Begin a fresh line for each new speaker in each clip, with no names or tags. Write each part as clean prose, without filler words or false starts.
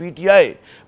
PTI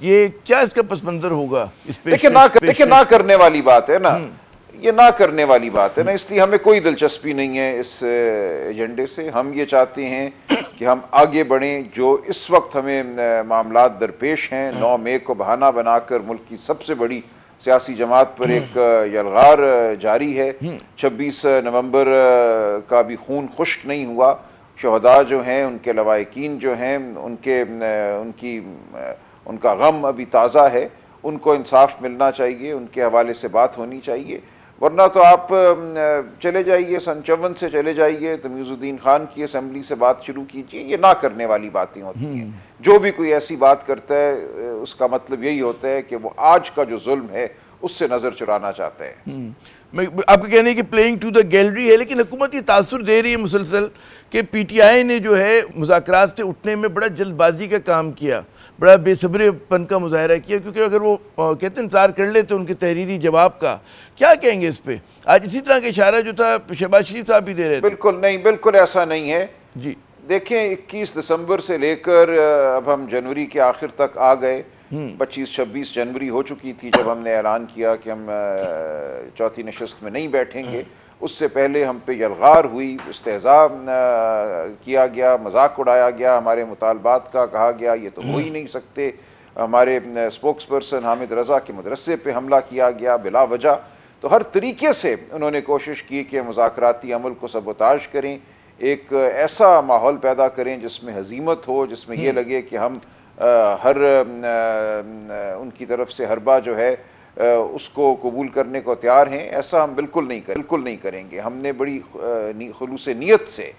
یہ کیا اس کا پس منظر ہوگا؟
دیکھیں نہ کرنے والی بات ہے نا، یہ نہ کرنے والی بات ہے نا، اس لیے ہمیں کوئی دلچسپی نہیں ہے اس ایجنڈے سے۔ ہم یہ چاہتے ہیں کہ ہم آگے بڑھیں۔ جو اس وقت ہمیں معاملات درپیش ہیں، 9 مئی کو بہانہ بنا کر ملک کی سب سے بڑی سیاسی جماعت پر ایک یلغار جاری ہے۔ 26 نومبر کا بھی خون خشک نہیں ہوا، شہداء جو ہیں، ان کے لواحقین جو ہیں، ان کا غم ابھی تازہ ہے، ان کو انصاف ملنا چاہیے، ان کے حوالے سے بات ہونی چاہیے۔ ورنہ تو آپ چلے جائیے سن 54 سے چلے جائیے، تمیز الدین خان کی اسمبلی سے بات شروع کیجیے۔ یہ نہ کرنے والی باتیں ہوتی ہیں۔ جو بھی کوئی ایسی بات کرتا ہے اس کا مطلب یہی ہوتا ہے کہ وہ آج کا جو ظلم ہے اس سے نظر چرانا چاہتا ہے۔
آپ کا کہنا ہے کہ پلینگ ٹو دا گیلری ہے، لیکن حکومت یہ تاثر دے رہی ہے مسلسل کہ پی ٹی آئی نے جو ہے مذاکرات سے اٹھنے میں بڑا جلد بازی کا کام کیا، بڑا بے صبری پن کا مظاہرہ کیا، کیونکہ اگر وہ کہتے ہیں انتظار کر لیتے ان کے تحریری جواب کا۔ کیا کہیں گے اس پہ؟ آج اسی طرح کا اشارہ جو تھا شہباز شریف صاحب بھی دے رہے تھے۔
بالکل نہیں، بالکل ایسا نہیں ہے
جی۔
دیکھیں 21 دسمبر سے لے کر اب ہم جنوری کے آخر تک آ گئے۔ 25-26 جنوری ہو چکی تھی جب ہم نے اعلان کیا کہ ہم چوتھی نشست میں نہیں بیٹھیں گے۔ اس سے پہلے ہم پہ یلغار ہوئی، استہزاء کیا گیا، مذاق اڑایا گیا، ہمارے مطالبات کا کہا گیا یہ تو ہو ہی نہیں سکتے، ہمارے اسپوکس پرسن حامد رضا کے مدرسے پہ حملہ کیا گیا بلا وجہ۔ تو ہر طریقے سے انہوں نے کوشش کی کہ مذاکراتی عمل کو سبوتاژ کریں، ایک ایسا ماحول پیدا کریں جس میں ہزیمت ہو، جس میں یہ لگے کہ ہم ان کی طرف سے حربہ جو ہے اس کو قبول کرنے کو تیار ہیں۔ ایسا ہم بالکل نہیں کریں گے۔ ہم نے بڑی خلوص نیت سے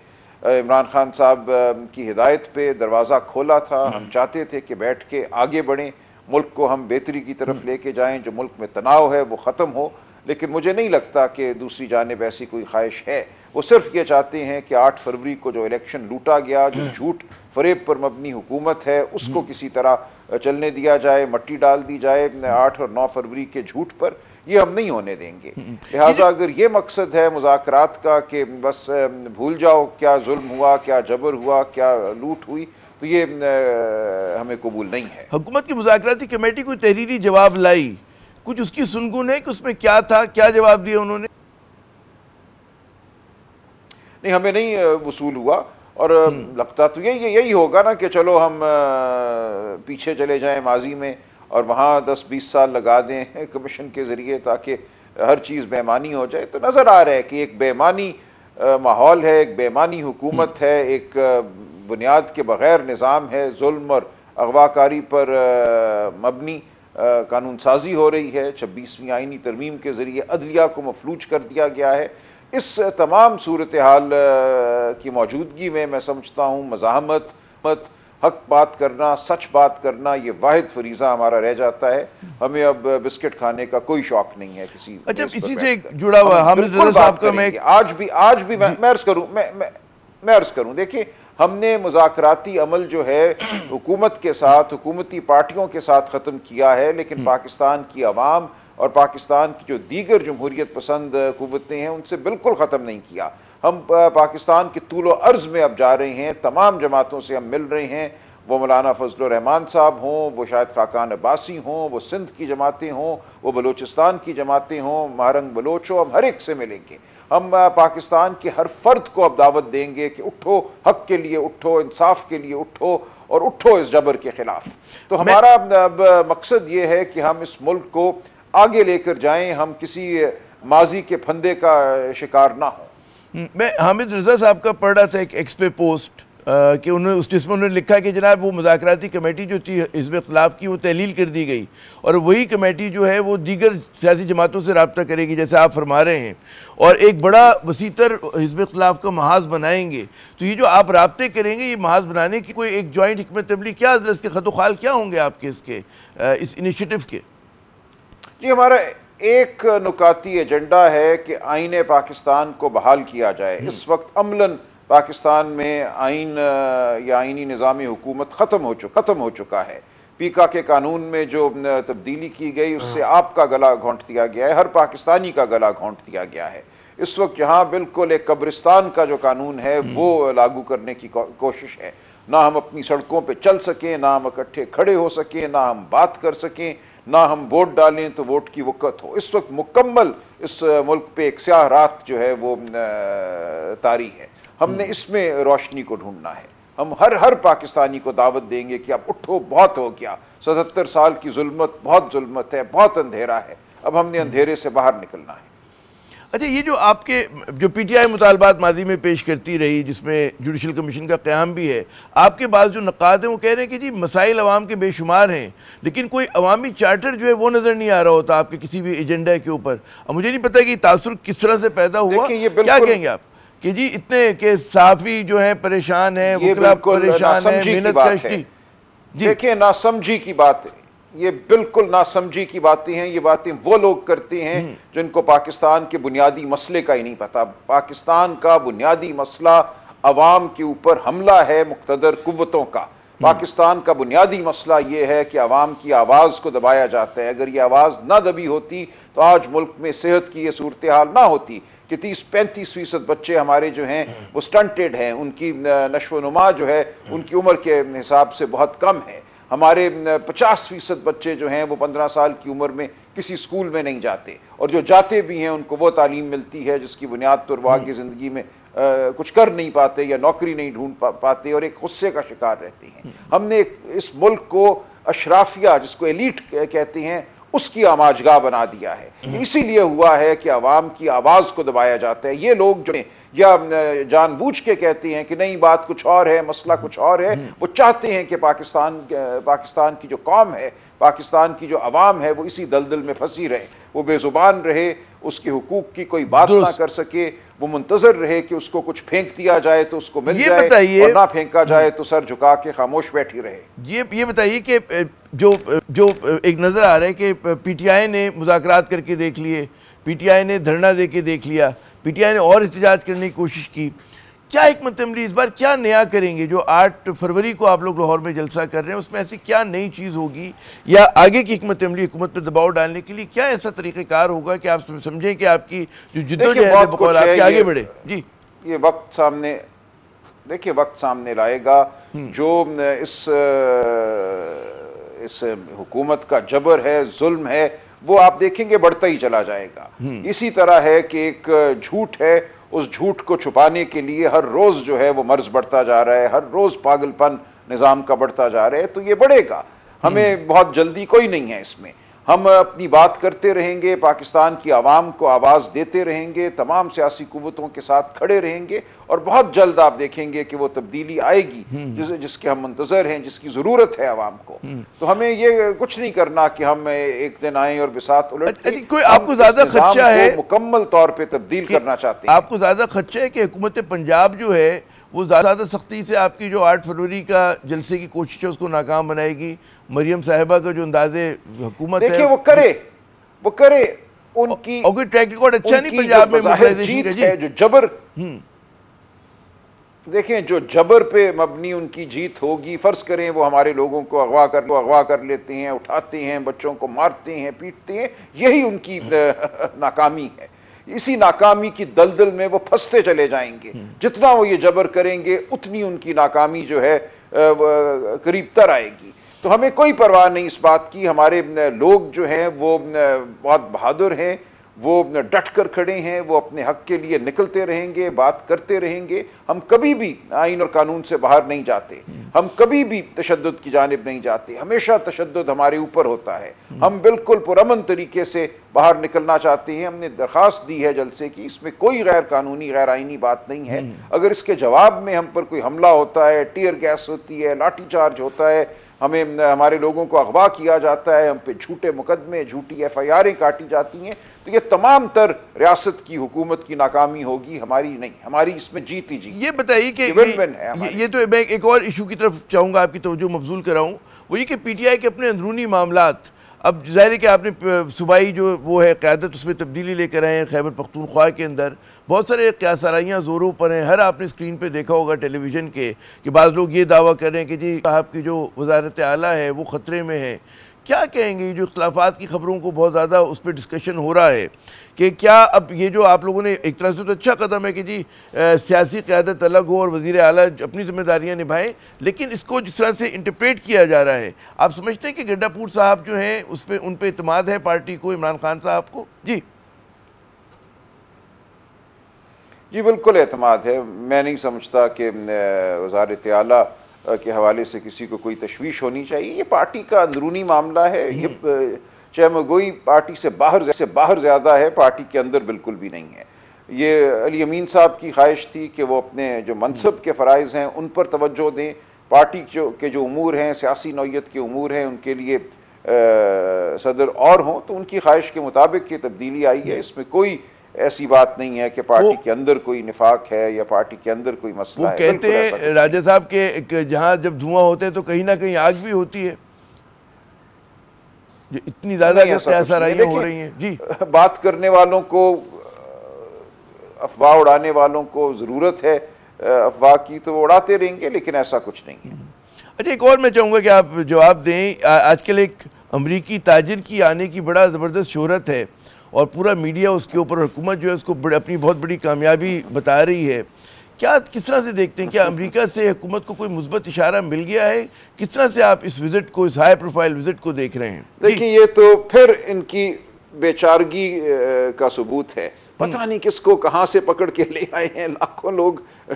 عمران خان صاحب کی ہدایت پہ دروازہ کھولا تھا۔ ہم چاہتے تھے کہ بیٹھ کے آگے بڑھیں، ملک کو ہم بہتری کی طرف لے کے جائیں، جو ملک میں تناؤ ہے وہ ختم ہو۔ لیکن مجھے نہیں لگتا کہ دوسری جانب ایسی کوئی خواہش ہے۔ وہ صرف یہ چاہتے ہیں کہ 8 فروری کو جو الیکشن لوٹا گیا، جو جھوٹ فریب پر مبنی حکومت ہے، اس کو کسی طرح چلنے دیا جائے، مٹی ڈال دی جائے 8 اور 9 فروری کے جھوٹ پر۔ یہ ہم نہیں ہونے دیں گے۔ لہٰذا اگر یہ مقصد ہے مذاکرات کا کہ بس بھول جاؤ کیا ظلم ہوا، کیا جبر ہوا، کیا لوٹ ہوئی، تو یہ ہمیں قبول نہیں ہے۔
حکومت کی مذاکراتی کمیٹی کوئی تحریری جواب لائی، کچھ اس کی سنگن ہے کہ اس میں کیا تھا، کیا جواب دیا انہوں نے؟
نہیں، ہمیں نہیں وصول ہوا، اور لگتا تو یہی ہوگا نا کہ چلو ہم پیچھے چلے جائیں ماضی میں اور وہاں 10-20 سال لگا دیں کمیشن کے ذریعے تاکہ ہر چیز بے ایمانی ہو جائے۔ تو نظر آ رہا ہے کہ ایک بے ایمانی ماحول ہے، ایک بے ایمانی حکومت ہے، ایک بنیاد کے بغیر نظام ہے، ظلم اور اغوا کاری پر مبنی قانون سازی ہو رہی ہے، 26ویں آئینی ترمیم کے ذریعے عدلیہ کو مفلوج کر دیا گیا ہے۔ اس تمام صورتحال کی موجودگی میں سمجھتا ہوں مزاحمت، حق بات کرنا، سچ بات کرنا، یہ واحد فریضہ ہمارا رہ جاتا ہے۔ ہمیں اب بسکٹ کھانے کا کوئی شوق نہیں ہے کسی۔
اچھا، اسی سے جڑا ہوا حامد رضا صاحب کا میں
آج بھی میں عرض کروں، دیکھیں ہم نے مذاکراتی عمل جو ہے حکومت کے ساتھ، حکومتی پارٹیوں کے ساتھ ختم کیا ہے، لیکن پاکستان کی عوام اور پاکستان کی جو دیگر جمہوریت پسند قوتیں ہیں ان سے بالکل ختم نہیں کیا۔ ہم پاکستان کے طول و عرض میں اب جا رہے ہیں، تمام جماعتوں سے ہم مل رہے ہیں، وہ مولانا فضل الرحمان صاحب ہوں، وہ شاہد خاقان عباسی ہوں، وہ سندھ کی جماعتیں ہوں، وہ بلوچستان کی جماعتیں ہوں، مہرنگ بلوچ ہو، ہم ہر ایک سے ملیں گے۔ ہم پاکستان کے ہر فرد کو اب دعوت دیں گے کہ اٹھو، حق کے لیے اٹھو، انصاف کے لیے اٹھو، اور اٹھو اس جبر کے خلاف۔ تو ہمارا اب مقصد یہ ہے کہ ہم اس ملک کو آگے لے کر جائیں، ہم کسی ماضی کے پھندے کا شکار نہ ہوں۔
میں حامد رضا صاحب کا پڑھ رہا تھا ایک ایکس پہ پوسٹ کہ جس میں انہوں نے لکھا کہ جناب وہ مذاکراتی کمیٹی جو تھی حزب اختلاف کی وہ تحلیل کر دی گئی، اور وہی کمیٹی جو ہے وہ دیگر سیاسی جماعتوں سے رابطہ کرے گی جیسے آپ فرما رہے ہیں، اور ایک بڑا وسیع تر حزب اختلاف کا محاذ بنائیں گے۔ تو یہ جو آپ رابطے کریں گے، یہ محاذ بنانے کی کوئی ایک جوائنٹ حکمت عملی کیا حضرت، اس کے خط و خال کیا ہوں گے آپ کے اس انیشیٹو کے؟
جی، ہمارا ایک نکاتی ایجنڈا ہے کہ آئین پاکستان کو بحال کیا جائے۔ اس وقت عملاً پاکستان میں آئین یا آئینی نظام حکومت ختم ہو چکا ہے۔ پیکا کے قانون میں جو تبدیلی کی گئی اس سے آپ کا گلا گھونٹ دیا گیا ہے، ہر پاکستانی کا گلا گھونٹ دیا گیا ہے۔ اس وقت جہاں بالکل ایک قبرستان کا جو قانون ہے وہ لاگو کرنے کی کوشش ہے۔ نہ ہم اپنی سڑکوں پہ چل سکیں، نہ ہم اکٹھے کھڑے ہو سکیں، نہ ہم بات کر سکیں، نہ ہم ووٹ ڈالیں تو ووٹ کی وقت ہو۔ اس وقت مکمل اس ملک پہ ایک سیاہ رات جو ہے وہ طاری ہے۔ ہم نے اس میں روشنی کو ڈھونڈنا ہے۔ ہم ہر پاکستانی کو دعوت دیں گے کہ اب اٹھو، بہت ہو گیا، 77 سال کی ظلمت بہت ظلمت ہے، بہت اندھیرا ہے، اب ہم نے اندھیرے سے باہر نکلنا ہے۔
اچھا، یہ جو آپ کے جو پی ٹی آئی مطالبات ماضی میں پیش کرتی رہی، جس میں جوڈیشل کمیشن کا قیام بھی ہے، آپ کے بعض جو نقاد ہیں وہ کہہ رہے ہیں کہ جی مسائل عوام کے بے شمار ہیں، لیکن کوئی عوامی چارٹر جو ہے وہ نظر نہیں آ رہا ہوتا آپ کے کسی بھی ایجنڈا کے اوپر۔ اب مجھے نہیں پتہ کہ تاثر کس طرح سے پیدا ہوا، کیا کہیں گے آپ کہ جی اتنے کہ صحافی جو ہیں پریشان ہیں، وکلاء پریشان ہیں، محنت کش کی؟
دیکھیں، ناسمجھی کی بات ہے، یہ بالکل ناسمجھی کی باتیں ہیں۔ یہ باتیں وہ لوگ کرتے ہیں جن کو پاکستان کے بنیادی مسئلے کا ہی نہیں پتا۔ پاکستان کا بنیادی مسئلہ عوام کے اوپر حملہ ہے مقتدر قوتوں کا۔ پاکستان کا بنیادی مسئلہ یہ ہے کہ عوام کی آواز کو دبایا جاتا ہے۔ اگر یہ آواز نہ دبی ہوتی تو آج ملک میں صحت کی یہ صورتحال نہ ہوتی کہ 30-35% بچے ہمارے جو ہیں وہ سٹنٹڈ ہیں، ان کی نشو و نما جو ہے ان کی عمر کے حساب سے بہت کم ہے۔ ہمارے 50% بچے جو ہیں وہ 15 سال کی عمر میں کسی سکول میں نہیں جاتے، اور جو جاتے بھی ہیں ان کو وہ تعلیم ملتی ہے جس کی بنیاد پر وہ آگے زندگی میں کچھ کر نہیں پاتے یا نوکری نہیں ڈھونڈ پاتے اور ایک غصے کا شکار رہتے ہیں۔ ہم نے اس ملک کو اشرافیہ، جس کو ایلیٹ کہتے ہیں، اس کی آماجگاہ بنا دیا ہے۔ اسی لیے ہوا ہے کہ عوام کی آواز کو دبایا جاتا ہے۔ یہ لوگ جو یا جان بوجھ کے کہتے ہیں کہ نہیں بات کچھ اور ہے، مسئلہ کچھ اور ہے، وہ چاہتے ہیں کہ پاکستان کی جو قوم ہے، پاکستان کی جو عوام ہے، وہ اسی دلدل میں پھنسی رہے، وہ بے زبان رہے، اس کے حقوق کی کوئی بات نہ کر سکے، وہ منتظر رہے کہ اس کو کچھ پھینک دیا جائے تو اس کو مل جائے، اور نہ پھینکا جائے تو سر جھکا کے خاموش بیٹھی رہے۔
یہ بتائیے کہ جو ایک نظر آ رہا ہے کہ پی ٹی آئی نے مذاکرات کر کے دیکھ لیے، پی ٹی آئی نے دھرنا دے کے دیکھ لیا، پی ٹی آئی نے اور احتجاج کرنے کی کوشش کی، کیا حکمت عملی اس بار کیا نیا کریں گے؟ جو 8 فروری کو آپ لوگ لاہور میں جلسہ کر رہے ہیں، اس میں ایسی کیا نئی چیز ہوگی، یا آگے کی حکمت عملی حکومت پر دباؤ ڈالنے کے لیے کیا ایسا طریقہ کار ہوگا کہ آپ سمجھیں کہ آپ کی جو جدوجہد ہے بقول آپ کے آگے بڑھے؟ جی،
یہ وقت سامنے لائے گا۔ جو اس حکومت کا جبر ہے، ظلم ہے، وہ آپ دیکھیں گے بڑھتا ہی چلا جائے گا۔ اسی طرح ہے کہ ایک جھوٹ ہے، اس جھوٹ کو چھپانے کے لیے ہر روز جو ہے وہ مرض بڑھتا جا رہا ہے، ہر روز پاگل پن نظام کا بڑھتا جا رہا ہے، تو یہ بڑھے گا۔ ہمیں بہت جلدی کوئی نہیں ہے اس میں۔ ہم اپنی بات کرتے رہیں گے، پاکستان کی عوام کو آواز دیتے رہیں گے، تمام سیاسی قوتوں کے ساتھ کھڑے رہیں گے، اور بہت جلد آپ دیکھیں گے کہ وہ تبدیلی آئے گی جس کے ہم منتظر ہیں، جس کی ضرورت ہے عوام کو۔ تو ہمیں یہ کچھ نہیں کرنا کہ ہم ایک دن آئیں اور بساط الٹ کے
کوئی آپ کو زیادہ خدشہ ہے
مکمل طور پہ تبدیل کرنا چاہتے ہیں۔
آپ کو زیادہ خدشہ ہے کہ حکومت پنجاب جو ہے وہ زیادہ سختی سے آپ کی جو 8 فروری کا جلسے کی کوشش ہے اس کو ناکام بنائے گی؟ مریم صاحبہ کا جو انداز حکومت ہے،
دیکھیں وہ کرے ان کی،
اور کوئی ٹریک ریکارڈ اچھا نہیں پنجاب میں
موبلائزیشن کا؟ جی، جو جبر، دیکھیں جو جبر پہ مبنی ان کی جیت ہوگی، فرض کریں وہ ہمارے لوگوں کو اغوا کر لیتے ہیں، اٹھاتے ہیں، بچوں کو مارتے ہیں، پیٹتے ہیں، یہی ان کی ناکامی ہے۔ اسی ناکامی کی دلدل میں وہ پھنستے چلے جائیں گے۔ جتنا وہ یہ جبر کریں گے اتنی ان کی ناکامی جو ہے قریب تر آئے گی۔ تو ہمیں کوئی پرواہ نہیں اس بات کی۔ ہمارے لوگ جو ہیں وہ بہت بہادر ہیں، وہ ڈٹ کر کھڑے ہیں، وہ اپنے حق کے لیے نکلتے رہیں گے، بات کرتے رہیں گے۔ ہم کبھی بھی آئین اور قانون سے باہر نہیں جاتے، ہم کبھی بھی تشدد کی جانب نہیں جاتے، ہمیشہ تشدد ہمارے اوپر ہوتا ہے۔ ہم بالکل پرامن طریقے سے باہر نکلنا چاہتے ہیں۔ ہم نے درخواست دی ہے جلسے کی، اس میں کوئی غیر قانونی، غیر آئینی بات نہیں ہے۔ اگر اس کے جواب میں ہم پر کوئی حملہ ہوتا ہے، ٹیئر گیس ہوتی ہے، لاٹھی چارج ہوتا ہے، ہمارے لوگوں کو اغوا کیا جاتا ہے، ہم پہ جھوٹے مقدمے، جھوٹی FIRیں کاٹی جاتی ہیں، تو یہ تمام تر ریاست کی حکومت کی ناکامی ہوگی، ہماری نہیں۔ ہماری اس میں جیت ہی جیت۔
یہ بتائیے کہ یہ تو میں ایک اور ایشو کی طرف چاہوں گا آپ کی توجہ مبذول کراؤں، وہ یہ کہ پی ٹی آئی کے اپنے اندرونی معاملات، اب ظاہر ہے کہ آپ نے صوبائی جو وہ ہے قیادت اس میں تبدیلی لے کر آئے ہیں۔ خیبر پختونخوا کے اندر بہت سارے قیاسرائیاں زوروں پر ہیں، ہر آپ نے اسکرین پہ دیکھا ہوگا ٹیلی ویژن کے، کہ بعض لوگ یہ دعویٰ کر رہے ہیں کہ جی آپ کی جو وزارت اعلیٰ ہے وہ خطرے میں ہے۔ کیا کہیں گے؟ جو اختلافات کی خبروں کو بہت زیادہ اس پہ ڈسکشن ہو رہا ہے کہ کیا اب یہ جو آپ لوگوں نے ایک طرح سے تو اچھا قدم ہے کہ جی سیاسی قیادت الگ ہو اور وزیر اعلیٰ اپنی ذمہ داریاں نبھائیں، لیکن اس کو جس طرح سے انٹرپریٹ کیا جا رہا ہے، آپ سمجھتے ہیں کہ گڈا پور صاحب جو ہیں اس پہ ان پہ اعتماد ہے پارٹی کو، عمران خان صاحب کو؟
جی بالکل اعتماد ہے. میں نہیں سمجھتا کہ وزارت اعلیٰ کے حوالے سے کسی کو کوئی تشویش ہونی چاہیے. یہ پارٹی کا اندرونی معاملہ ہے. یہ چہمگوئی پارٹی سے باہر زیادہ ہے، پارٹی کے اندر بالکل بھی نہیں ہے. یہ علی امین صاحب کی خواہش تھی کہ وہ اپنے جو منصب کے فرائض ہیں ان پر توجہ دیں. پارٹی کے جو امور ہیں، سیاسی نوعیت کے امور ہیں، ان کے لیے صدر اور ہوں، تو ان کی خواہش کے مطابق یہ تبدیلی آئی ہے. اس میں کوئی ایسی بات نہیں ہے کہ پارٹی کے اندر کوئی نفاق ہے یا پارٹی کے اندر کوئی مسئلہ ہے.
وہ کہتے ہیں راجہ صاحب کہ جہاں جب دھواں ہوتے ہیں تو کہیں نہ کہیں آگ بھی ہوتی ہے. اتنی زیادہ سرائیاں ہو رہی ہیں. جی
بات کرنے والوں کو، افواہ اڑانے والوں کو ضرورت ہے افواہ کی تو وہ اڑاتے رہیں گے، لیکن ایسا کچھ نہیں ہے.
اچھا، ایک اور میں چاہوں گا کہ آپ جواب دیں. آج کل ایک امریکی تاجر کی آنے کی بڑا زبردست شہرت ہے اور پورا میڈیا اس کے اوپر، حکومت جو ہے اس کو اپنی بہت بڑی کامیابی بتا رہی ہے. کیا کس طرح سے دیکھتے ہیں؟ کیا امریکہ سے حکومت کو کوئی مثبت اشارہ مل گیا ہے؟ کس طرح سے آپ اس وزٹ کو، اس ہائی پروفائل وزٹ کو دیکھ رہے ہیں؟
دیکھیں، یہ تو پھر ان کی بیچارگی کا ثبوت ہے. پتہ نہیں کس کو کہاں سے پکڑ کے لے آئے ہیں. لاکھوں لوگ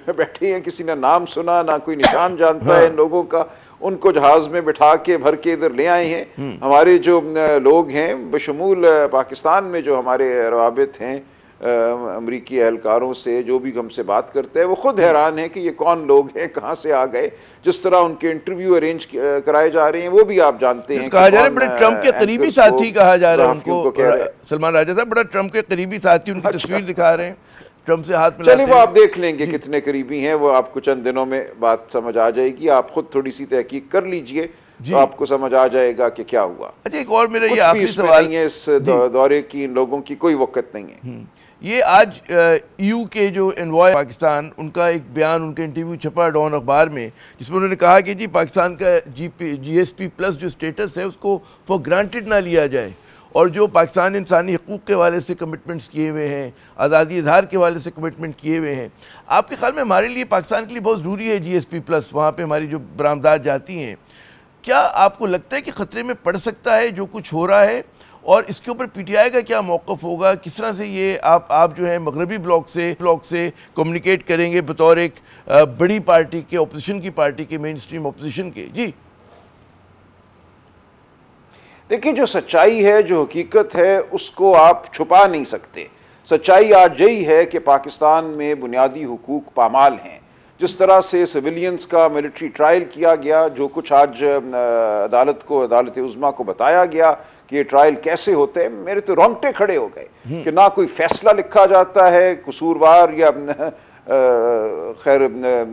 بیٹھے ہیں، کسی نے نام سنا نہ کوئی نشان جانتا ہے ان لوگوں کا. ان کو جہاز میں بٹھا کے بھر کے ادھر لے آئے ہیں. ہمارے جو لوگ ہیں بشمول پاکستان میں جو ہمارے روابط ہیں امریکی اہلکاروں سے، جو بھی ہم سے بات کرتے ہیں، وہ خود حیران ہیں کہ یہ کون لوگ ہیں، کہاں سے آ گئے. جس طرح ان کے انٹرویو ارینج کرائے جا رہے ہیں وہ بھی آپ جانتے ہیں.
کہا جا رہا ہے بڑے ٹرمپ کے قریبی ساتھی کہا جا رہا ہے ان کو. سلمان راجہ صاحب بڑا ٹرمپ کے قریبی ساتھی، ان کی تصویر دکھا رہے ہیں، ٹرمپ سے ہاتھ ملاتے ہیں.
چلیے وہ آپ دیکھ لیں گے کتنے قریبی ہیں. وہ آپ کو چند دنوں میں بات سمجھ آ جائے گی. آپ خود تھوڑی سی تحقیق کر لیجئے تو آپ کو سمجھ آ جائے گا کہ کیا ہوا.
اچھا، ایک اور میرا یہ
کچھ بھی
آخری
اس میں
سوال
نہیں ہے. اس دورے کی ان لوگوں کی کوئی وقت نہیں ہے.
یہ آج ایو کے جو انوائے پاکستان، ان کا ایک بیان، ان کا انٹرویو چھپا ڈان اخبار میں، جس میں انہوں نے کہا کہ جی پاکستان کا جی ایس پی پلس جو سٹیٹس ہے اس کو فور گرانٹڈ نہ لیا جائے، اور جو پاکستان انسانی حقوق کے حوالے سے کمٹمنٹس کیے ہوئے ہیں، آزادی اظہار کے حوالے سے کمٹمنٹ کیے ہوئے ہیں. آپ کے خیال میں ہمارے لیے، پاکستان کے لیے بہت ضروری ہے جی ایس پی پلس، وہاں پہ ہماری جو برآمدات جاتی ہیں. کیا آپ کو لگتا ہے کہ خطرے میں پڑ سکتا ہے جو کچھ ہو رہا ہے؟ اور اس کے اوپر پی ٹی آئی کا کیا موقف ہوگا؟ کس طرح سے یہ آپ جو ہے مغربی بلاک سے کمیونیکیٹ کریں گے بطور ایک بڑی پارٹی کے، اپوزیشن کی پارٹی کے، مین سٹریم اپوزیشن کے؟ جی
دیکھیں، جو سچائی ہے، جو حقیقت ہے، اس کو آپ چھپا نہیں سکتے. سچائی آج یہی ہے کہ پاکستان میں بنیادی حقوق پامال ہیں. جس طرح سے سویلینز کا ملٹری ٹرائل کیا گیا، جو کچھ آج عدالت عظمیٰ کو بتایا گیا کہ یہ ٹرائل کیسے ہوتے ہیں، میرے تو رونگٹے کھڑے ہو گئے کہ نہ کوئی فیصلہ لکھا جاتا ہے، قصوروار یا خیر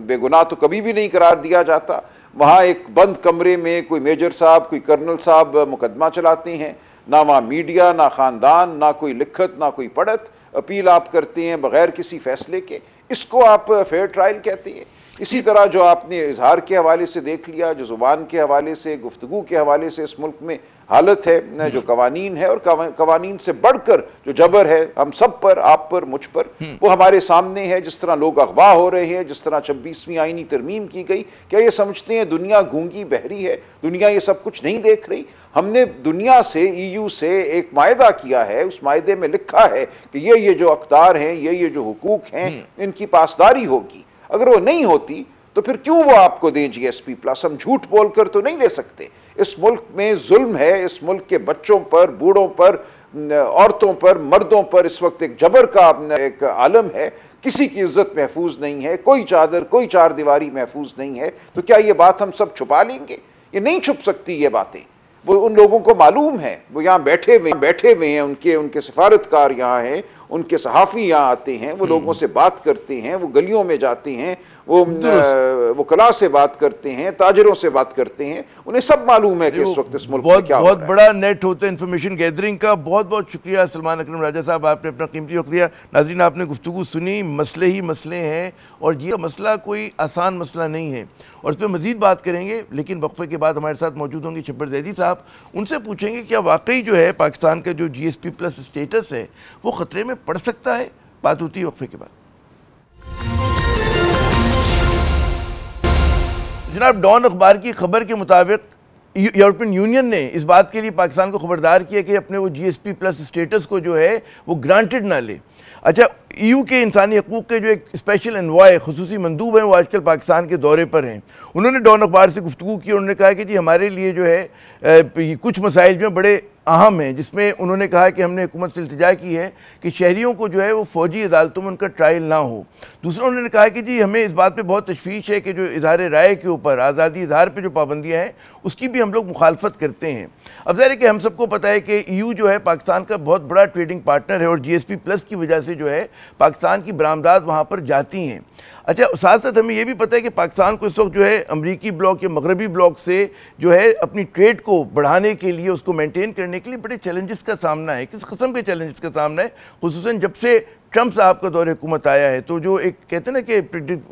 بے گناہ تو کبھی بھی نہیں قرار دیا جاتا. وہاں ایک بند کمرے میں کوئی میجر صاحب، کوئی کرنل صاحب مقدمہ چلاتے ہیں. نہ وہاں میڈیا، نہ خاندان، نہ کوئی لکھت، نہ کوئی پڑھت. اپیل آپ کرتے ہیں بغیر کسی فیصلے کے. اس کو آپ فیئر ٹرائل کہتے ہیں. اسی طرح جو آپ نے اظہار کے حوالے سے دیکھ لیا، جو زبان کے حوالے سے، گفتگو کے حوالے سے اس ملک میں حالت ہے، جو قوانین ہے، اور قوانین سے بڑھ کر جو جبر ہے ہم سب پر، آپ پر، مجھ پر، وہ ہمارے سامنے ہے. جس طرح لوگ اغوا ہو رہے ہیں، جس طرح 26ویں آئینی ترمیم کی گئی. کیا یہ سمجھتے ہیں دنیا گونگی بہری ہے، دنیا یہ سب کچھ نہیں دیکھ رہی؟ ہم نے دنیا سے، EU سے ایک معاہدہ کیا ہے. اس معاہدے میں لکھا ہے کہ یہ جو اقدار ہیں، یہ جو حقوق ہیں، ان کی پاسداری ہوگی. اگر وہ نہیں ہوتی تو پھر کیوں وہ آپ کو دیں جی ایس پی پلس؟ ہم جھوٹ بول کر تو نہیں لے سکتے. اس ملک میں ظلم ہے. اس ملک کے بچوں پر، بوڑھوں پر، عورتوں پر، مردوں پر اس وقت ایک جبر کا ایک عالم ہے. کسی کی عزت محفوظ نہیں ہے، کوئی چادر، کوئی چار دیواری محفوظ نہیں ہے. تو کیا یہ بات ہم سب چھپا لیں گے؟ یہ نہیں چھپ سکتی یہ باتیں. وہ ان لوگوں کو معلوم ہے، وہ یہاں بیٹھے ہوئے ہیں، ان کے سفارتکار یہاں ہیں. ان کے صحافی یہاں آتے ہیں، وہ لوگوں سے بات کرتے ہیں، وہ گلیوں میں جاتے ہیں، وہ کلا سے بات کرتے ہیں، تاجروں سے بات کرتے ہیں، انہیں سب معلوم ہے کہ اس وقت اس ملک میں کیا ہو رہا ہے۔
بہت بڑا نیٹ ہوتا ہے انفارمیشن گیدرنگ کا۔ بہت بہت شکریہ سلمان اکرم راجہ صاحب، آپ نے اپنا قیمتی وقت دیا۔ ناظرین، آپ نے گفتگو سنی، مسئلے ہی مسئلے ہیں، اور یہ مسئلہ کوئی آسان مسئلہ نہیں ہے، اور اس پہ مزید بات کریں گے، لیکن وقفے کے بعد ہمارے ساتھ موجود ہوں گے چھبر زیدی صاحب۔ ان سے پوچھیں گے کیا واقعی جو ہے پاکستان کا جو جی ایس پی پلس اسٹیٹس ہے وہ خطرے میں پڑ سکتا ہے؟ بات ہوتی ہے وقفے کے بعد۔ جناب، ڈان اخبار کی خبر کے مطابق یورپین یونین نے اس بات کے لیے پاکستان کو خبردار کیا کہ اپنے وہ جی ایس پی پلس اسٹیٹس کو جو ہے وہ گرانٹڈ نہ لے۔ اچھا، ایو کے انسانی حقوق کے جو ایک اسپیشل انوائے خصوصی مندوب ہیں وہ آج کل پاکستان کے دورے پر ہیں۔ انہوں نے ڈان اخبار سے گفتگو کی، اور انہوں نے کہا کہ جی ہمارے لیے جو ہے کچھ مسائل جو ہیں بڑے اہم ہیں، جس میں انہوں نے کہا کہ ہم نے حکومت سے التجا کی ہے کہ شہریوں کو جو ہے وہ فوجی عدالتوں میں ان کا ٹرائل نہ ہو۔ دوسرا انہوں نے کہا کہ جی ہمیں اس بات پہ بہت تشویش ہے کہ جو اظہار رائے کے اوپر، آزادی اظہار پہ جو پابندیاں ہیں اس کی بھی ہم لوگ مخالفت کرتے ہیں۔ اب ظاہر ہے کہ ہم سب کو پتہ ہے کہ ایو جو ہے پاکستان کا بہت بڑا ٹریڈنگ پارٹنر ہے، اور جی ایس پی پلس کی وجہ سے جو ہے پاکستان کی برآمدات وہاں پر جاتی ہیں۔ اچھا، ساتھ ساتھ ہمیں یہ بھی پتہ ہے کہ پاکستان کو اس وقت جو ہے امریکی بلاک یا مغربی بلاک سے جو ہے اپنی ٹریڈ کو بڑھانے کے لیے، اس کو مینٹین کرنے کے لیے بڑے چیلنجز کا سامنا ہے۔ کس قسم کے چیلنجز کا سامنا ہے؟ خصوصاً جب سے ٹرمپ صاحب کا دور حکومت آیا ہے، تو جو ایک کہتے ہیں نا کہ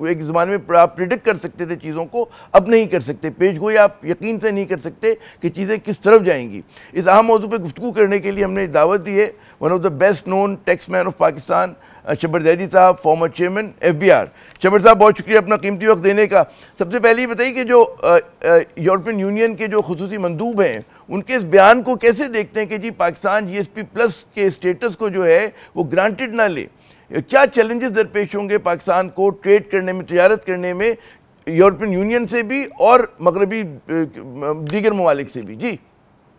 ایک زمانے میں آپ پریڈکٹ کر سکتے تھے چیزوں کو، اب نہیں کر سکتے، پیش گوئی آپ یقین سے نہیں کر سکتے کہ چیزیں کس طرف جائیں گی۔ اس اہم موضوع پہ گفتگو کرنے کے لیے ہم نے دعوت دی ہے one of the best known tax man of Pakistan, Shabbar Zaidi sahib, former chairman FBR۔ چھبر صاحب، بہت شکریہ اپنا قیمتی وقت دینے کا۔ سب سے پہلے یہ بتائیے کہ جو یورپین یونین کے جو خصوصی مندوب ہیں، ان کے اس بیان کو کیسے دیکھتے ہیں کہ جی پاکستان جی ایس پی پلس کے اسٹیٹس کو جو ہے وہ گرانٹڈ نہ لے؟ کیا چیلنجز درپیش ہوں گے پاکستان کو ٹریڈ کرنے میں، تجارت کرنے میں، یورپین یونین سے بھی اور مغربی دیگر ممالک سے بھی؟ جی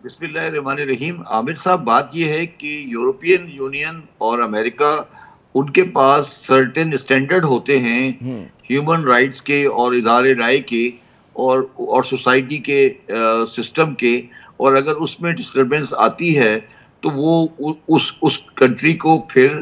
بسم اللہ الرحمن الرحیم۔ عامر صاحب، بات یہ ہے کہ یورپین یونین اور امریکہ، ان کے پاس سرٹن اسٹینڈرڈ ہوتے ہیں ہیومن رائٹس کے اور اظہار رائے کے اور سوسائٹی کے سسٹم کے، اور اگر اس میں ڈسٹربنس آتی ہے تو وہ اس کنٹری کو پھر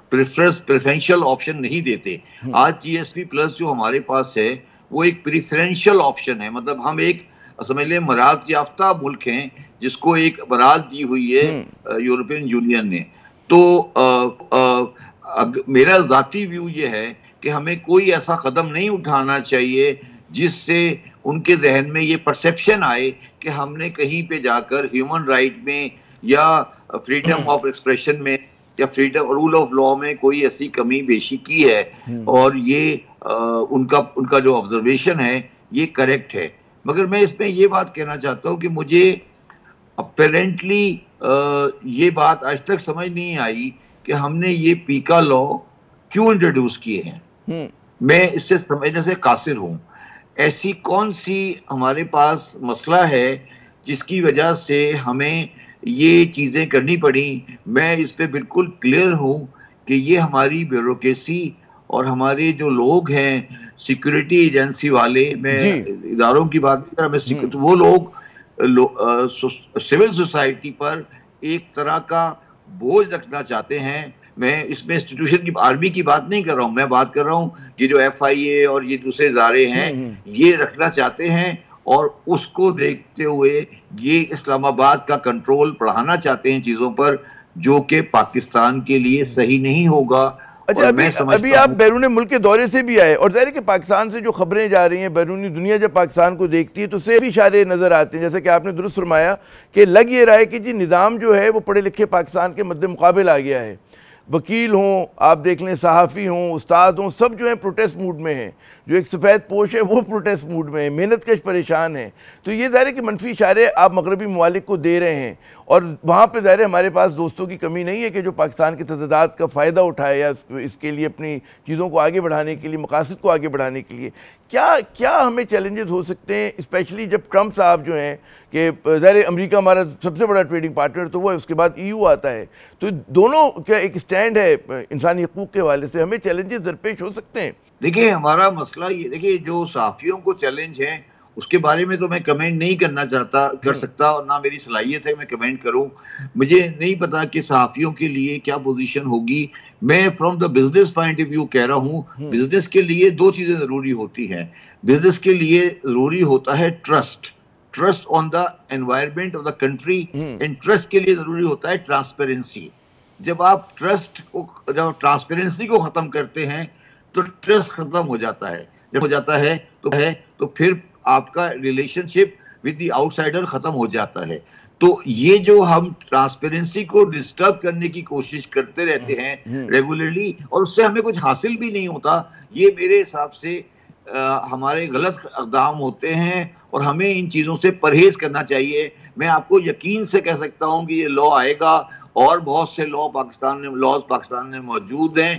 پریفرینشل آپشن نہیں دیتے۔ آج جی ایس پی پلس جو ہمارے پاس ہے وہ ایک پریفرینشل آپشن ہے، مطلب ہم ایک سمجھ لیں مراعات یافتہ ملک ہیں جس کو ایک برات دی ہوئی ہے یورپین یونین نے۔ تو میرا ذاتی ویو یہ ہے کہ ہمیں کوئی ایسا قدم نہیں اٹھانا چاہیے جس سے ان کے ذہن میں یہ پرسیپشن آئے کہ ہم نے کہیں پہ جا کر ہیومن رائٹ میں یا فریڈم آف ایکسپریشن میں یا فریڈم رول آف لا میں کوئی ایسی کمی بیشی کی ہے، اور یہ ان کا جو آبزرویشن ہے یہ کریکٹ ہے۔ مگر میں اس میں یہ بات کہنا چاہتا ہوں کہ مجھے اپیرنٹلی یہ بات آج تک سمجھ نہیں آئی کہ ہم نے یہ پیکا لا کیوں انٹروڈیوس کیے ہیں۔ میں اس سے سمجھنے سے قاصر ہوں۔ ایسی کون سی ہمارے پاس مسئلہ ہے جس کی وجہ سے ہمیں یہ چیزیں کرنی پڑی؟ میں اس پہ بالکل کلیئر ہوں کہ یہ ہماری بیوروکریسی اور ہمارے جو لوگ ہیں سیکورٹی ایجنسی والے، میں اداروں کی بات نہیں کر رہا، میں وہ لوگ سول سوسائٹی پر ایک طرح کا بوجھ رکھنا چاہتے ہیں۔ میں اس میں انسٹیٹیوشن کی آرمی کی بات نہیں کر رہا ہوں، میں بات کر رہا ہوں کہ جو FIA اور یہ دوسرے ادارے ہیں یہ رکھنا چاہتے ہیں، اور اس کو دیکھتے ہوئے یہ اسلام آباد کا کنٹرول بڑھانا چاہتے ہیں چیزوں پر، جو کہ پاکستان کے لیے صحیح نہیں ہوگا۔
اچھا، ابھی آپ بیرون ملک کے دورے سے بھی آئے، اور ظاہر ہے کہ پاکستان سے جو خبریں جا رہی ہیں، بیرونی دنیا جب پاکستان کو دیکھتی ہے تو سے بھی اشارے نظر آتے ہیں، جیسے کہ آپ نے درست فرمایا کہ لگ یہ رہا ہے کہ جی نظام جو ہے وہ پڑھے لکھے پاکستان کے مد مقابل آ گیا ہے۔ وکیل ہوں، آپ دیکھ لیں صحافی ہوں، استاد ہوں، سب جو ہیں پروٹیسٹ موڈ میں ہیں۔ جو ایک سفید پوش ہے وہ پروٹیسٹ موڈ میں ہے، محنت کش پریشان ہیں۔ تو یہ ظاہر ہے کہ منفی اشارے آپ مغربی ممالک کو دے رہے ہیں، اور وہاں پہ ظاہر ہے ہمارے پاس دوستوں کی کمی نہیں ہے کہ جو پاکستان کے تضادات کا فائدہ اٹھائے یا اس کے لیے اپنی چیزوں کو آگے بڑھانے کے لیے، مقاصد کو آگے بڑھانے کے لیے۔ کیا ہمیں چیلنجز ہو سکتے ہیں، اسپیشلی جب ٹرمپ صاحب جو ہیں کہ ظاہر امریکہ ہمارا سب سے بڑا ٹریڈنگ پارٹنر تو وہ ہے، اس کے بعد EU آتا ہے، تو دونوں کا ایک سٹینڈ ہے انسانی حقوق کے حوالے سے، ہمیں چیلنجز درپیش ہو سکتے ہیں؟
دیکھیں ہمارا مسئلہ یہ، دیکھیں جو صحافیوں کو چیلنج ہیں اس کے بارے میں تو میں کمنٹ نہیں کر سکتا اور نہ میری صلاحیت ہے میں کمنٹ کروں. مجھے نہیں پتا کہ صحافیوں کے لیے کیا پوزیشن ہوگی. میں from the business point of view کہہ رہا ہوں, بزنس کے لیے دو چیزیں ضروری ہوتی ہیں. بزنس کے لیے ضروری ہوتا ہے trust on the environment of the country, and trust کے لیے ضروری ہوتا ہے ٹرانسپیرنسی. جب آپ ٹرانسپیرنسی کو ختم کرتے ہیں تو ٹرسٹ ختم ہو جاتا ہے. جب ہو جاتا ہے تو پھر آپ کا relation ship with the out cider ختم ہو جاتا ہے. تو یہ جو ہم ٹرانسپیرنسی کو ڈسٹرب کرنے کی کوشش کرتے رہتے ہیں ریگولرلی, اور اس سے ہمیں کچھ حاصل بھی نہیں ہوتا, یہ میرے حساب سے ہمارے غلط اقدام ہوتے ہیں اور ہمیں ان چیزوں سے پرہیز کرنا چاہیے. میں آپ کو یقین سے کہہ سکتا ہوں کہ یہ لا آئے گا, اور بہت سے لاز پاکستان میں موجود ہیں.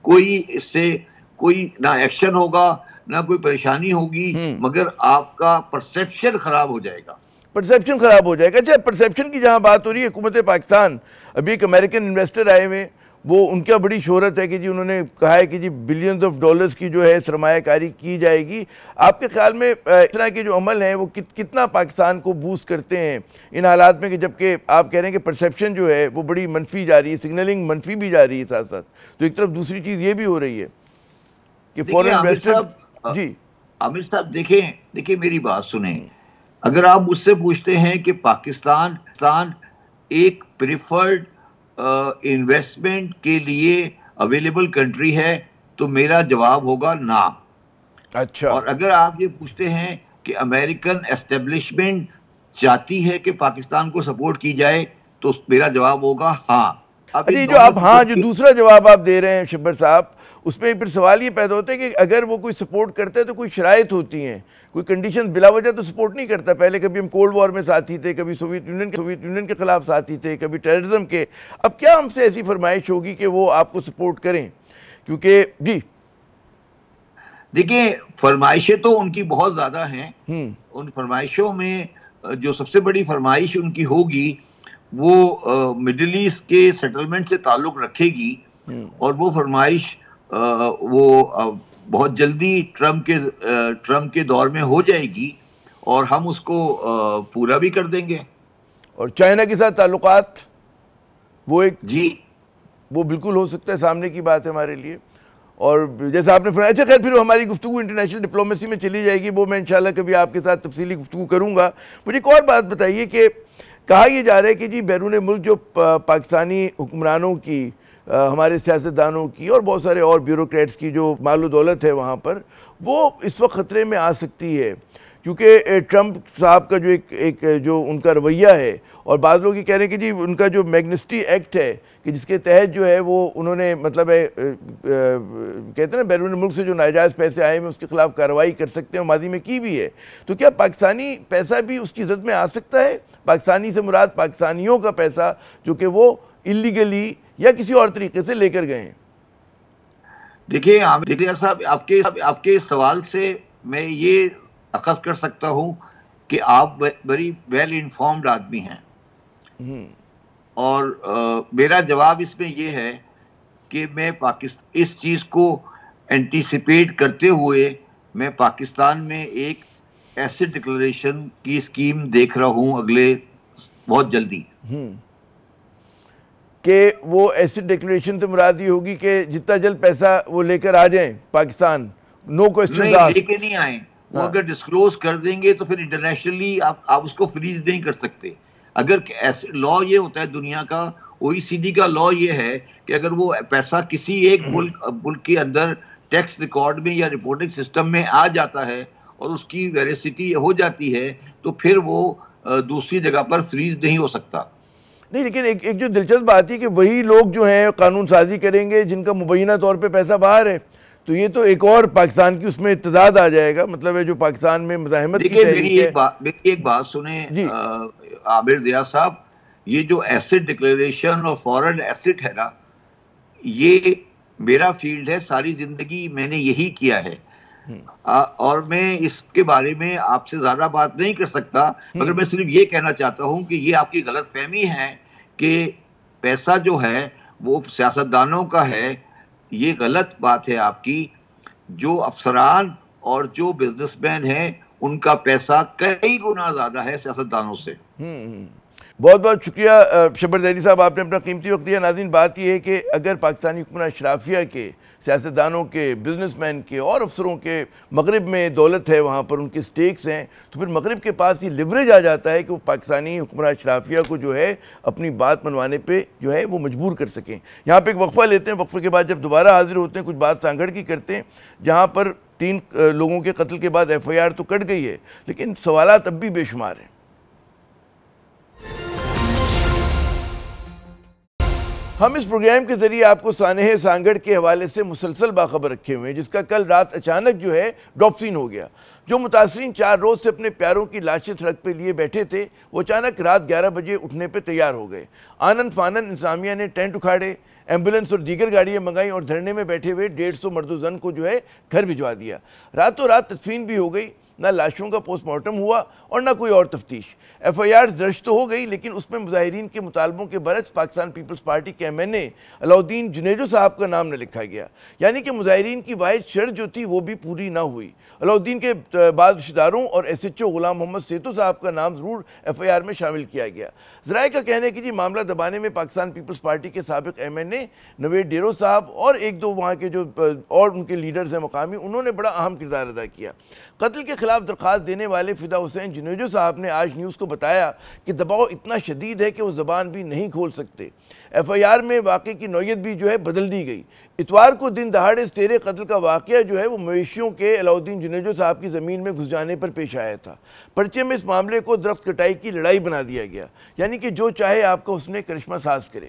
کوئی اس سے کوئی نہ ایکشن ہوگا نہ کوئی پریشانی ہوگی, مگر آپ کا پرسیپشن خراب ہو جائے گا.
پرسیپشن خراب ہو جائے گا. اچھا, پرسیپشن کی جہاں بات ہو رہی ہے, حکومت پاکستان ابھی ایک امریکن انویسٹر آئے ہوئے, وہ ان کا بڑی شہرت ہے کہ جی انہوں نے کہا ہے کہ جی بلینز آف ڈالرز کی جو ہے سرمایہ کاری کی جائے گی. آپ کے خیال میں اس طرح کے جو عمل ہیں وہ کتنا پاکستان کو بوسٹ کرتے ہیں ان حالات میں, کہ جبکہ آپ کہہ رہے ہیں کہ پرسیپشن جو ہے وہ بڑی منفی جا رہی ہے, سگنلنگ منفی بھی جا رہی ہے ساتھ ساتھ, تو ایک طرف دوسری چیز یہ بھی ہو رہی ہے کہ فورن انویسٹر. جی
عامر صاحب دیکھیں میری بات سنیں. اگر آپ مجھ سے پوچھتے ہیں کہ پاکستان ایک پریفرڈ انویسٹمنٹ کے لیے اویلیبل کنٹری ہے تو میرا جواب ہوگا نا.
اچھا, اور
اگر آپ یہ پوچھتے ہیں کہ امریکن اسٹیبلشمنٹ چاہتی ہے کہ پاکستان کو سپورٹ کی جائے تو میرا جواب ہوگا ہاں.
جو دوسرا جواب آپ دے رہے ہیں شبر صاحب, اس میں پھر سوال یہ پیدا ہوتا ہے کہ اگر وہ کوئی سپورٹ کرتا ہے تو کوئی شرائط ہوتی ہیں, کوئی کنڈیشن بلا وجہ تو سپورٹ نہیں کرتا. پہلے کبھی ہم کولڈ وار میں ساتھی تھے, کبھی سوویت یونین کے خلاف ساتھی تھے, کبھی ٹیررزم کے. اب کیا ہم سے ایسی فرمائش ہوگی کہ وہ آپ کو سپورٹ کریں؟ کیونکہ جی
دیکھیں, فرمائشیں تو ان کی بہت زیادہ ہیں. ان فرمائشوں میں جو سب سے بڑی فرمائش ان کی ہوگی وہ مڈل ایسٹ کے سیٹلمنٹ سے تعلق رکھے گی, اور وہ فرمائش وہ بہت جلدی ٹرمپ کے دور میں ہو جائے گی, اور ہم اس کو پورا بھی کر دیں گے.
اور چائنا کے ساتھ تعلقات وہ
جی
وہ بالکل ہو سکتا ہے, سامنے کی بات ہے ہمارے لیے. اور جیسا آپ نے فرمایا, اچھا خیر, پھر ہماری گفتگو انٹرنیشنل ڈپلومیسی میں چلی جائے گی, وہ میں انشاءاللہ کبھی آپ کے ساتھ تفصیلی گفتگو کروں گا. مجھے ایک اور بات بتائیے کہ کہا یہ جا رہا ہے کہ جی بیرون ملک جو پاکستانی حکمرانوں کی, ہمارے سیاستدانوں کی اور بہت سارے اور بیوروکریٹس کی جو مال و دولت ہے وہاں پر, وہ اس وقت خطرے میں آ سکتی ہے, کیونکہ ٹرمپ صاحب کا جو ایک جو ان کا رویہ ہے, اور بعض لوگ یہ کہہ رہے ہیں کہ جی ان کا جو میگنسٹی ایکٹ ہے کہ جس کے تحت جو ہے وہ انہوں نے مطلب ہے کہتے ہیں نا بیرون ملک سے جو ناجائز پیسے آئے ہیں اس کے خلاف کارروائی کر سکتے ہیں, ماضی میں کی بھی ہے. تو کیا پاکستانی پیسہ بھی اس کی زد میں آ سکتا ہے؟ پاکستانی سے مراد پاکستانیوں کا پیسہ جو کہ وہ اللیگلی یا کسی اور طریقے سے لے کر گئے ہیں.
دیکھیے عامر صاحب, آپ کے سوال سے میں یہ اخذ کر سکتا ہوں کہ آپ بڑی ویل انفارمڈ آدمی ہیں, اور میرا جواب اس میں یہ ہے کہ میں اس چیز کو اینٹیسپیٹ کرتے ہوئے میں پاکستان میں ایک ایسڈ ڈکلریشن کی اسکیم دیکھ رہا ہوں اگلے بہت جلدی.
کہ وہ ایسڈ ڈکلریشن سے مراد یہ ہوگی کہ جتنا جلد پیسہ وہ لے کر آ جائیں پاکستان, نو کوسچن آسکڈ.
لے کے نہیں آئیں, وہ اگر ڈسکلوز کر دیں گے تو پھر انٹرنیشنلی آپ اس کو فریز نہیں کر سکتے. اگر لا یہ ہوتا ہے دنیا کا, OECD کا لا یہ ہے کہ اگر وہ پیسہ کسی ایک ملک کے اندر ٹیکس ریکارڈ میں یا رپورٹنگ سسٹم میں آ جاتا ہے اور اس کی ویریسٹی ہو جاتی ہے تو پھر وہ دوسری جگہ پر فریز نہیں ہو سکتا.
نہیں, لیکن ایک جو دلچسپ بات ہے کہ وہی لوگ جو ہیں قانون سازی کریں گے جن کا مبینہ طور پہ پیسہ باہر ہے, تو یہ تو ایک اور پاکستان کی اس میں اتضاد آ جائے گا. مطلب ہے جو پاکستان میں مزاحمت کی
تحریک ہے. میری ایک بات سنیں عامر ضیاء صاحب, یہ جو ایسڈ ڈکلیریشن اور فورن ایسٹ ہے نا, یہ میرا فیلڈ ہے, ساری زندگی میں نے یہی کیا ہے, اور میں اس کے بارے میں آپ سے زیادہ بات نہیں کر سکتا, مگر میں صرف یہ کہنا چاہتا ہوں کہ یہ آپ کی غلط فہمی ہے کہ پیسہ جو ہے وہ سیاستدانوں کا ہے. یہ غلط بات ہے آپ کی. جو افسران اور جو بزنس مین ہیں ان کا پیسہ کئی گنا زیادہ ہے سیاستدانوں سے۔
بہت بہت شکریہ شبر ظہری صاحب، آپ نے اپنا قیمتی وقت دیا۔ ناظرین، بات یہ ہے کہ اگر پاکستانی حکمراں اشرافیہ کے، سیاستدانوں کے، بزنس مین کے اور افسروں کے مغرب میں دولت ہے، وہاں پر ان کے سٹیکس ہیں، تو پھر مغرب کے پاس یہ لیوریج آ جاتا ہے کہ وہ پاکستانی حکمراں اشرافیہ کو جو ہے اپنی بات منوانے پہ جو ہے وہ مجبور کر سکیں۔ یہاں پہ ایک وقفہ لیتے ہیں، وقفے کے بعد جب دوبارہ حاضر ہوتے ہیں کچھ بات سانگھڑ کی کرتے ہیں، جہاں پر 3 لوگوں کے قتل کے بعد ایف آئی آر تو کٹ گئی ہے، لیکن سوالات اب بھی بے شمار ہیں۔ ہم اس پروگرام کے ذریعے آپ کو سانحہ سانگھڑ کے حوالے سے مسلسل باخبر رکھے ہوئے ہیں، جس کا کل رات اچانک جو ہے ڈراپ سین ہو گیا۔ جو متاثرین 4 روز سے اپنے پیاروں کی لاشیں سڑک پہ لیے بیٹھے تھے، وہ اچانک رات 11 بجے اٹھنے پہ تیار ہو گئے۔ آنن فانن انتظامیہ نے ٹینٹ اکھاڑے، ایمبولنس اور دیگر گاڑیاں منگائیں اور دھرنے میں بیٹھے ہوئے 150 مرد و زن کو جو ہے گھر بھجوا دیا۔ راتوں رات تدفین بھی ہو گئی، نہ لاشوں کا پوسٹ مارٹم ہوا اور نہ کوئی اور تفتیش۔ ایف آئی آر درج تو ہو گئی، لیکن اس میں مظاہرین کے مطالبوں کے برعکس پاکستان پیپلز پارٹی کے ایم این اے علاؤالدین جنیجو صاحب کا نام نہ لکھا گیا، یعنی کہ مظاہرین کی واحد شرط جو تھی وہ بھی پوری نہ ہوئی۔ علاؤالدین کے بعض رشتہ داروں اور ایس ایچ او غلام محمد سیتو صاحب کا نام ضرور ایف آئی آر میں شامل کیا گیا۔ ذرائع کا کہنا ہے کہ معاملہ دبانے میں پاکستان پیپلز پارٹی کے سابق ایم این اے نوید ڈیرو صاحب اور 1-2 وہاں کے جو اور ان کے لیڈرز ہیں مقامی، انہوں نے بڑا اہم کردار ادا کیا۔ قتل کے خلاف درخواست دینے والے فدا حسین جنیجو صاحب نے آج نیوز کو بتایا کہ دباؤ اتنا شدید ہے کہ وہ زبان بھی نہیں کھول سکتے۔ ایف آئی آر میں واقعے کی نوعیت بھی جو ہے بدل دی گئی۔ اتوار کو دن دہاڑے تیرے قتل کا واقعہ جو ہے وہ مویشیوں کے علاؤالدین جنیجو صاحب کی زمین میں گھس جانے پر پیش آیا تھا۔ پرچے میں اس معاملے کو درخت کٹائی کی لڑائی بنا دیا گیا، یعنی کہ جو چاہے آپ کو اس نے کرشمہ ساز کرے۔